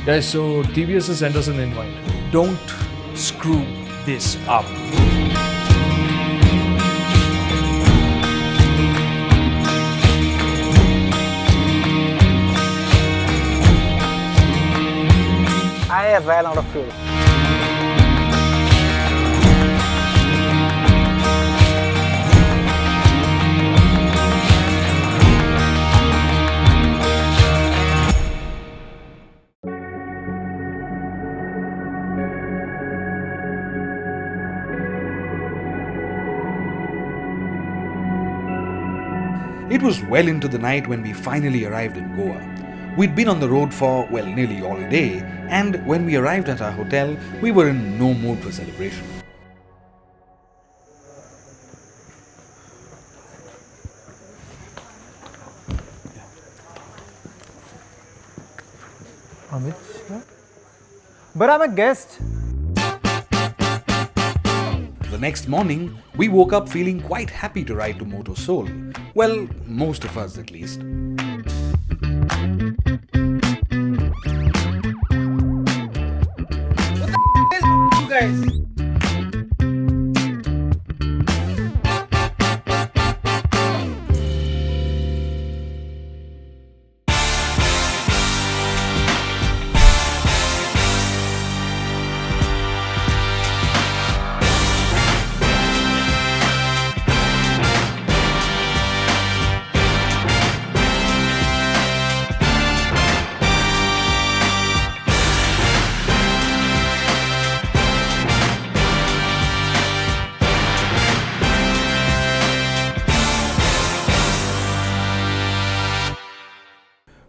Guys, so TVS has sent us an invite. Don't screw this up. I ran out of fuel. It was well into the night when we finally arrived in Goa. We'd been on the road for, well, nearly all day, and when we arrived at our hotel, we were in no mood for celebration. But I'm a guest. The next morning, we woke up feeling quite happy to ride to MotoSoul. Well, most of us at least.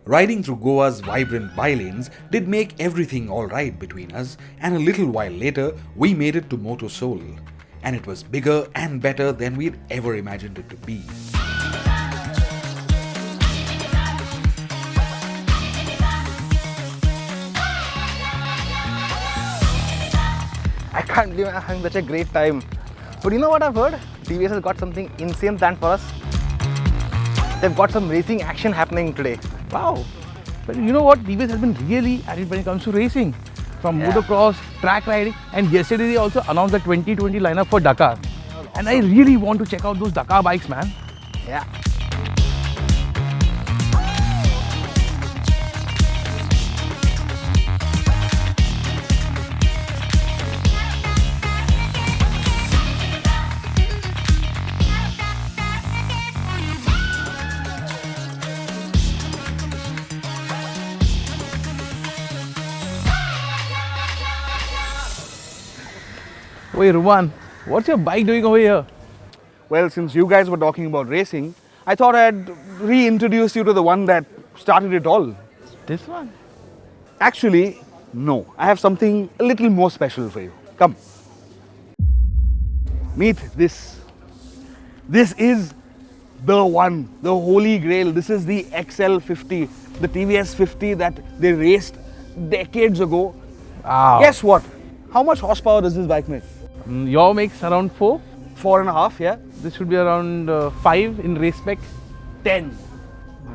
Riding through Goa's vibrant bylanes did make everything alright between us, and a little while later, we made it to MotoSoul. And it was bigger and better than we'd ever imagined it to be. I can't believe I'm having such a great time. But you know what I've heard? TVS has got something insane planned for us. They've got some racing action happening today. Wow. But you know what? TVS has been really at it when it comes to racing. From motocross, track riding, and yesterday they also announced the 2020 lineup for Dakar. And I really want to check out those Dakar bikes, man. Yeah. Wait, Ruman, what's your bike doing over here? Well, since you guys were talking about racing, I thought I'd reintroduce you to the one that started it all. This one? Actually, no. I have something a little more special for you. Come. Meet this. This is the one, the holy grail. This is the XL50, the TVS 50 that they raced decades ago. Wow. Guess what? How much horsepower does this bike make? Your makes around 4. 4.5, yeah? This should be around 5 in race spec. 10.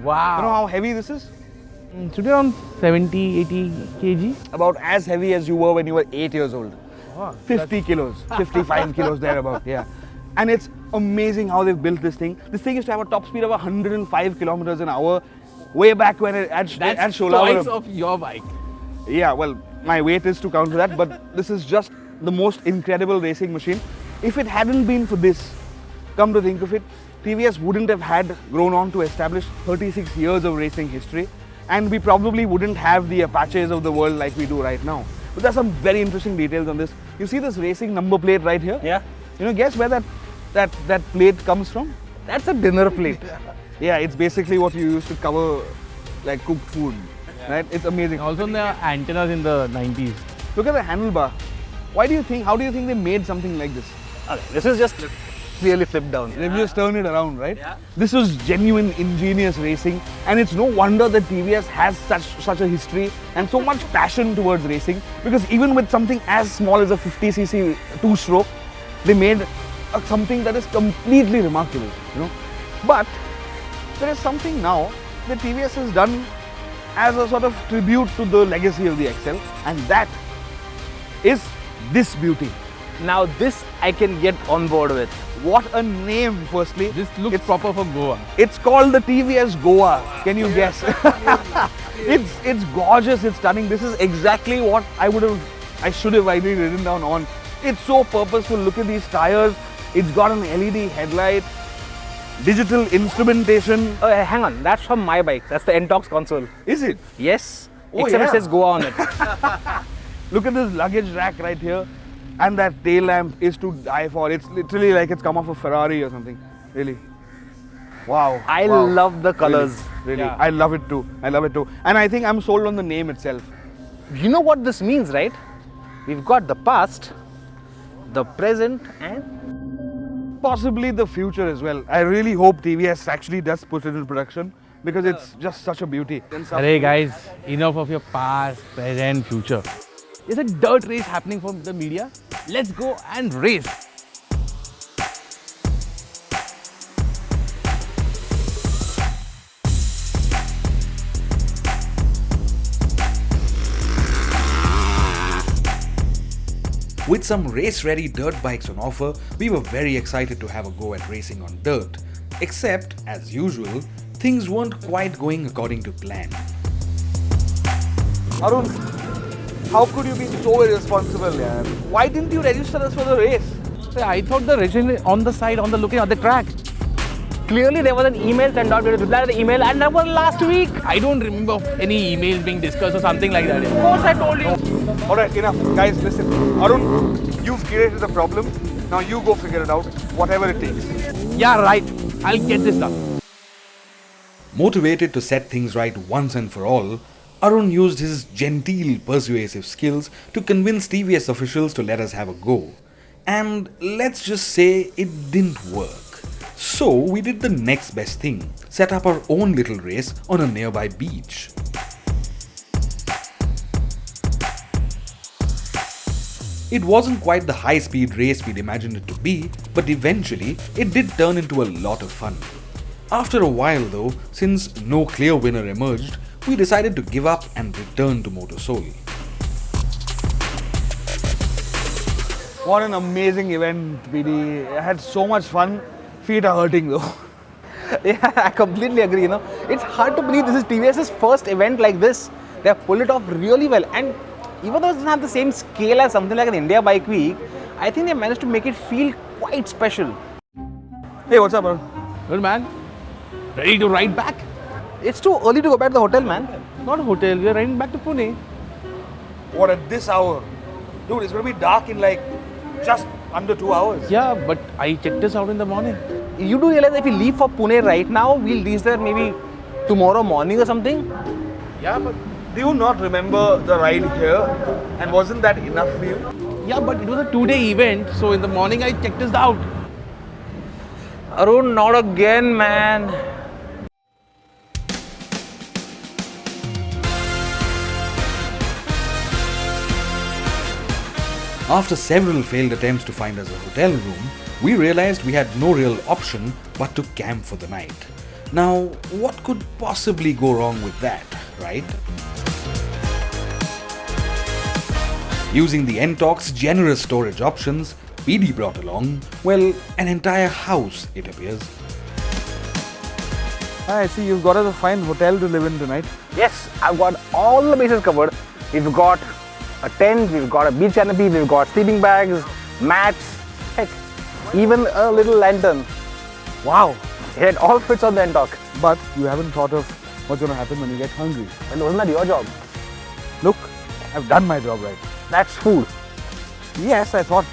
Wow. You know how heavy this is? Should be around 70, 80 kg. About as heavy as you were when you were 8 years old. Wow, 50 kilos, 55 kilos thereabout, yeah. And it's amazing how they've built this thing. This thing used to have a top speed of 105 kilometers an hour way back when it at That's Sholavaram. twice of your bike. Yeah, well, my weight is to counter that, but this is just the most incredible racing machine. If it hadn't been for this, come to think of it, TVS wouldn't have had grown on to establish 36 years of racing history, and we probably wouldn't have the Apaches of the world like we do right now. But there's some very interesting details on this. You see this racing number plate right here? Yeah. You know, guess where that plate comes from? That's a dinner plate. Yeah, it's basically what you use to cover like cooked food, right? It's amazing. Also, there are antennas in the 90s. Look at the handlebar. How do you think they made something like this? Okay, this is just clearly flipped down. They've just turned it around, right? Yeah. This was genuine, ingenious racing, and it's no wonder that TVS has such a history and so much passion towards racing, because even with something as small as a 50cc two-stroke, they made something that is completely remarkable, you know. But there is something now that TVS has done as a sort of tribute to the legacy of the XL, and that is this beauty. Now this I can get on board with. What a name, firstly. This looks proper for Goa. It's called the TVS Goa. Can you guess? It's gorgeous, it's stunning. This is exactly what I should have ideally written down on. It's so purposeful. Look at these tires. It's got an LED headlight, digital instrumentation. Oh, hang on, that's from my bike. That's the Ntorq's console. Is it? Yes, Oh, except yeah. it says Goa on it. Look at this luggage rack right here. And that tail lamp is to die for. It's literally like it's come off a Ferrari or something. Really. Wow. I Wow. love the colors. Really. Yeah. I love it too. I love it too. And I think I'm sold on the name itself. You know what this means, right? We've got the past, the present, and Possibly the future as well. I really hope TVS actually does put it in production because it's just such a beauty. Hey guys, enough of your past, present, future. There's a dirt race happening for the media. Let's go and race. With some race-ready dirt bikes on offer, we were very excited to have a go at racing on dirt. Except, as usual, things weren't quite going according to plan. Arun, how could you be so irresponsible, yaar? Why didn't you register us for the race? I thought the racing on the side, on the looking at the track. clearly there was an email sent out. We had to reply to the email, and that was last week. I don't remember of any emails being discussed or something like that. Of course, I told you. Alright, enough. Guys, listen. Arun, you've created the problem. Now you go figure it out, whatever it takes. Yeah, right. I'll get this done. Motivated to set things right once and for all, Arun used his genteel persuasive skills to convince TVS officials to let us have a go. And let's just say it didn't work. So we did the next best thing, set up our own little race on a nearby beach. It wasn't quite the high-speed race we'd imagined it to be, but eventually it did turn into a lot of fun. After a while though, since no clear winner emerged, we decided to give up and return to MotoSoul. What an amazing event, BD. I had so much fun. Feet are hurting though. Yeah, I completely agree. You know, it's hard to believe this is TVS's first event like this. They have pulled it off really well, and even though it doesn't have the same scale as something like an India Bike Week, I think they managed to make it feel quite special. Hey, what's up, Arun? Good man. Ready to ride back? It's too early to go back to the hotel, man. Not a hotel, we are riding back to Pune. What, at this hour? Dude, it's gonna be dark in like just under 2 hours. Yeah, but I checked this out in the morning. You do realize if we leave for Pune right now, we'll reach there maybe tomorrow morning or something? Yeah, but do you not remember the ride here? And wasn't that enough for you? Yeah, but it was a 2-day event, so in the morning I checked this out. Arun, not again, man. After several failed attempts to find us a hotel room, we realized we had no real option but to camp for the night. Now, what could possibly go wrong with that, right? Using the Ntorq's generous storage options, PD brought along, well, an entire house, it appears. I see you've got us a fine hotel to live in tonight. Yes, I've got all the bases covered. We've got a tent, we've got a beach canopy, we've got sleeping bags, mats, heck, even a little lantern. Wow, it all fits on the Ntorq. But you haven't thought of what's gonna happen when you get hungry. And wasn't that your job? Look, I've done my job right. That's food Yes, I thought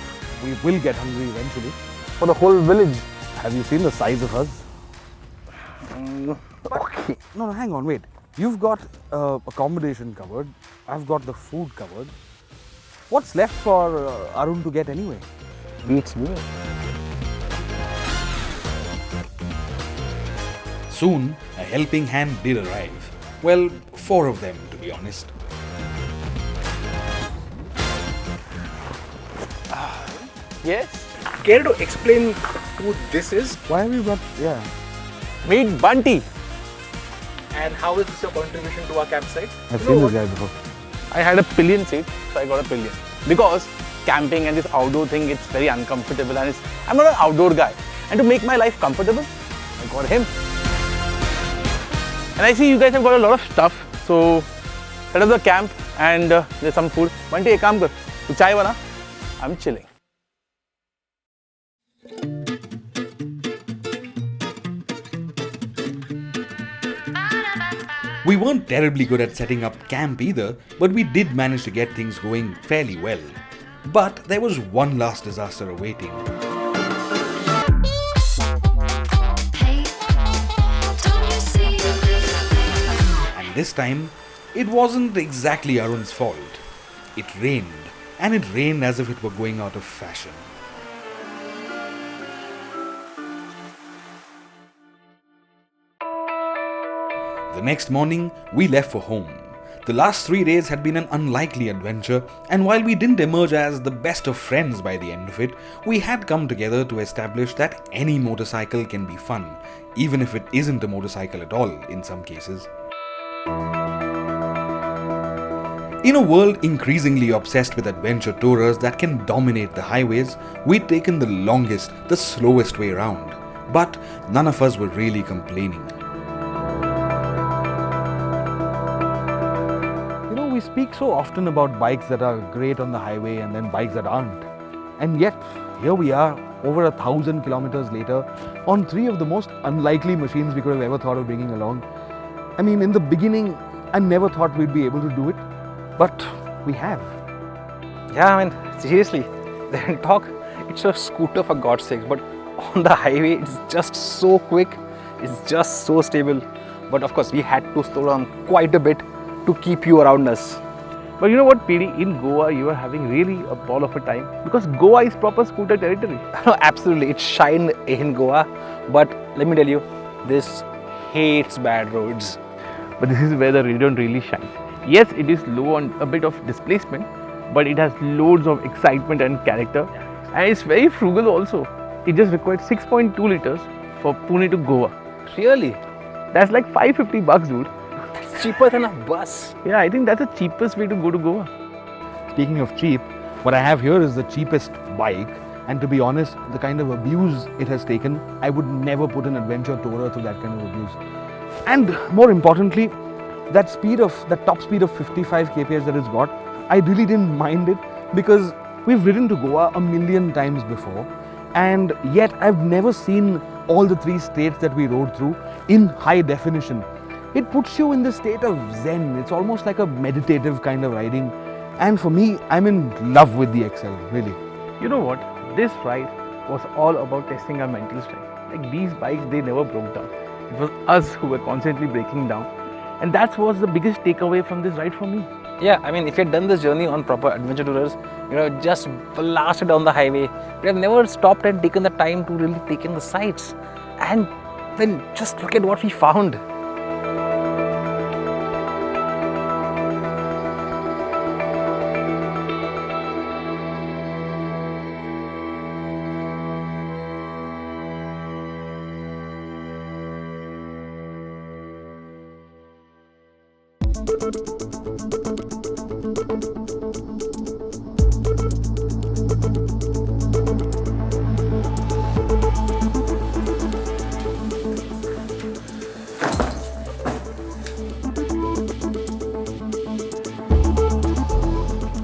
we will get hungry eventually. for the whole village. Have you seen the size of us? Okay. No, hang on, wait. You've got accommodation covered. I've got the food covered. What's left for Arun to get anyway? Beats me. Soon, a helping hand did arrive. Well, 4 of them, to be honest. Yes. Care to explain who this is? Why have you got, yeah. Meet Bunty. And how is this your contribution to our campsite? I've seen this guy before. I had a pillion seat, so I got a pillion. Because camping and this outdoor thing, it's very uncomfortable and I'm not an outdoor guy. And to make my life comfortable, I got him. And I see you guys have got a lot of stuff, so set up the camp and there's some food. Bunty, ek kaam kar. Tu chai bana. I'm chilling. We weren't terribly good at setting up camp either, but we did manage to get things going fairly well. But there was one last disaster awaiting. And this time, it wasn't exactly Arun's fault. It rained, and it rained as if it were going out of fashion. The next morning, we left for home. The last 3 days had been an unlikely adventure, and while we didn't emerge as the best of friends by the end of it, we had come together to establish that any motorcycle can be fun, even if it isn't a motorcycle at all in some cases. In a world increasingly obsessed with adventure tourers that can dominate the highways, we'd taken the longest, the slowest way around. But none of us were really complaining. We speak so often about bikes that are great on the highway and then bikes that aren't. And yet, here we are, over 1,000 kilometers later, on 3 of the most unlikely machines we could have ever thought of bringing along. I mean, in the beginning, I never thought we'd be able to do it, but we have. Yeah, I mean, seriously, the Ntorq, it's a scooter for God's sake, but on the highway, it's just so quick, it's just so stable. But of course, we had to slow down quite a bit to keep you around us. But you know what, PD, in Goa, you are having really a ball of a time because Goa is proper scooter territory. No, absolutely, it shined in Goa, but let me tell you, this hates bad roads. But this is where the Radeon really shines. Yes, it is low on a bit of displacement, but it has loads of excitement and character, and it's very frugal also. It just required 6.2 liters for Pune to Goa. Really? That's like $550, dude. Cheaper than a bus. Yeah, I think that's the cheapest way to go to Goa. Speaking of cheap, what I have here is the cheapest bike, and to be honest, the kind of abuse it has taken, I would never put an adventure tourer through that kind of abuse. And more importantly, that top speed of 55 kph that it's got, I really didn't mind it because we've ridden to Goa a million times before, and yet I've never seen all the 3 states that we rode through in high definition. It puts you in the state of zen. It's almost like a meditative kind of riding. And for me, I'm in love with the XL, really. You know what? This ride was all about testing our mental strength. Like these bikes, they never broke down. It was us who were constantly breaking down. And that was the biggest takeaway from this ride for me. Yeah, I mean, if you had done this journey on proper adventure tours, just blasted down the highway, we have never stopped and taken the time to really take in the sights. And then just look at what we found.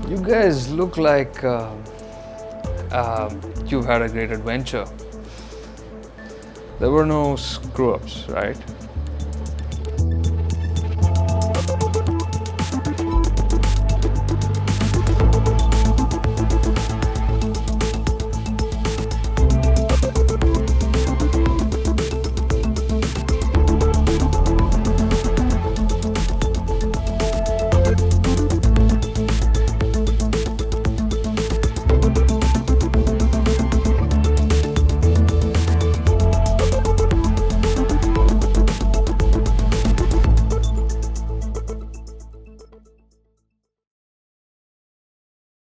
You guys look like you've had a great adventure. There were no screw-ups, right?